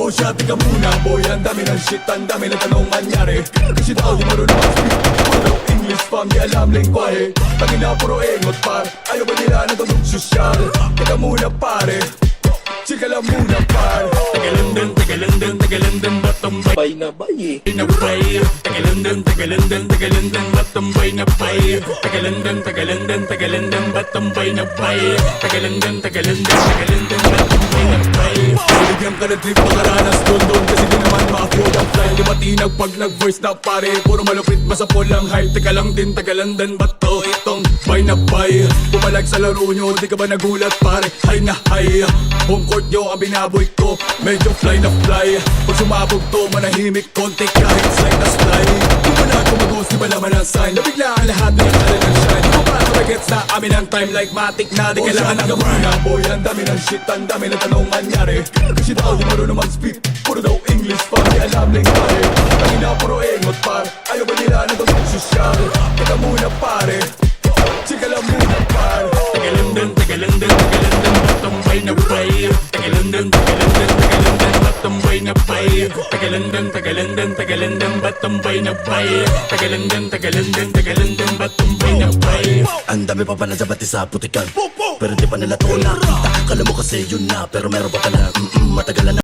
Oh siya, tika muna boy, ang dami ng shit, ang dami ng tanong manyari. Kasi daw di marunong mag-speak, puro English fam, di alam lingwahe. Tangina puro engot par, ayaw ba nila na itong sosyal? Tika muna pare, chika lang muna par. Tagalindang, tagalindang, tagalindang, batambay Bay na bay na bay. Tagalindang, tagalindang, tagalindang, batambay na bay. Tagalindang, tagalindang, tagalindang, batambay na bay. Tagalindang, tagalindang, tagalindang, batambay na bay. Bigyan ka na trip makaranas doon kasi di naman ma-afford ang flight. Di matinag pag nag-verse na pare, puro malupit basta pulang hype. Teka lang din, tagalandan ba to? Itong bay na bay, pumalag sa laro nyo, di ka ba nagulat pare? Hay na hay, home court nyo ang binaboy ko, medyo fly na fly. Pag sumabog to, manahimik konti kahit slide na slide. Kung ba na kumagos, di ba naman ang sign na bigla ang lahat na nakala ng shine. Di ko ba magets na amin ang time like matic na di kailangan ng gamana. Boy, ang dami ng shit, ang dami ng tanong manyari. Kasi daw di marunong mag-speak, puro daw English fam, di alam lingwahe. Tangina puro engot par, ayaw ba nila na itong sosyal? Teka muna pare, chika lang muna par. Tagalindang, tagalindang, tagalindang, batambay na bay. Tagalindang, tagalindang, tagalindang, batambay na bay. Tagalindang, tagalindang, tagalindang, batambay na bay. Tagalindang, tagalindang, tagalindang, batambay na bay. Ang dami pa pala sa bati sa putikan, pero di pa nila to nakita. Kala mo kasi yun na, pero meron pa pala matagal na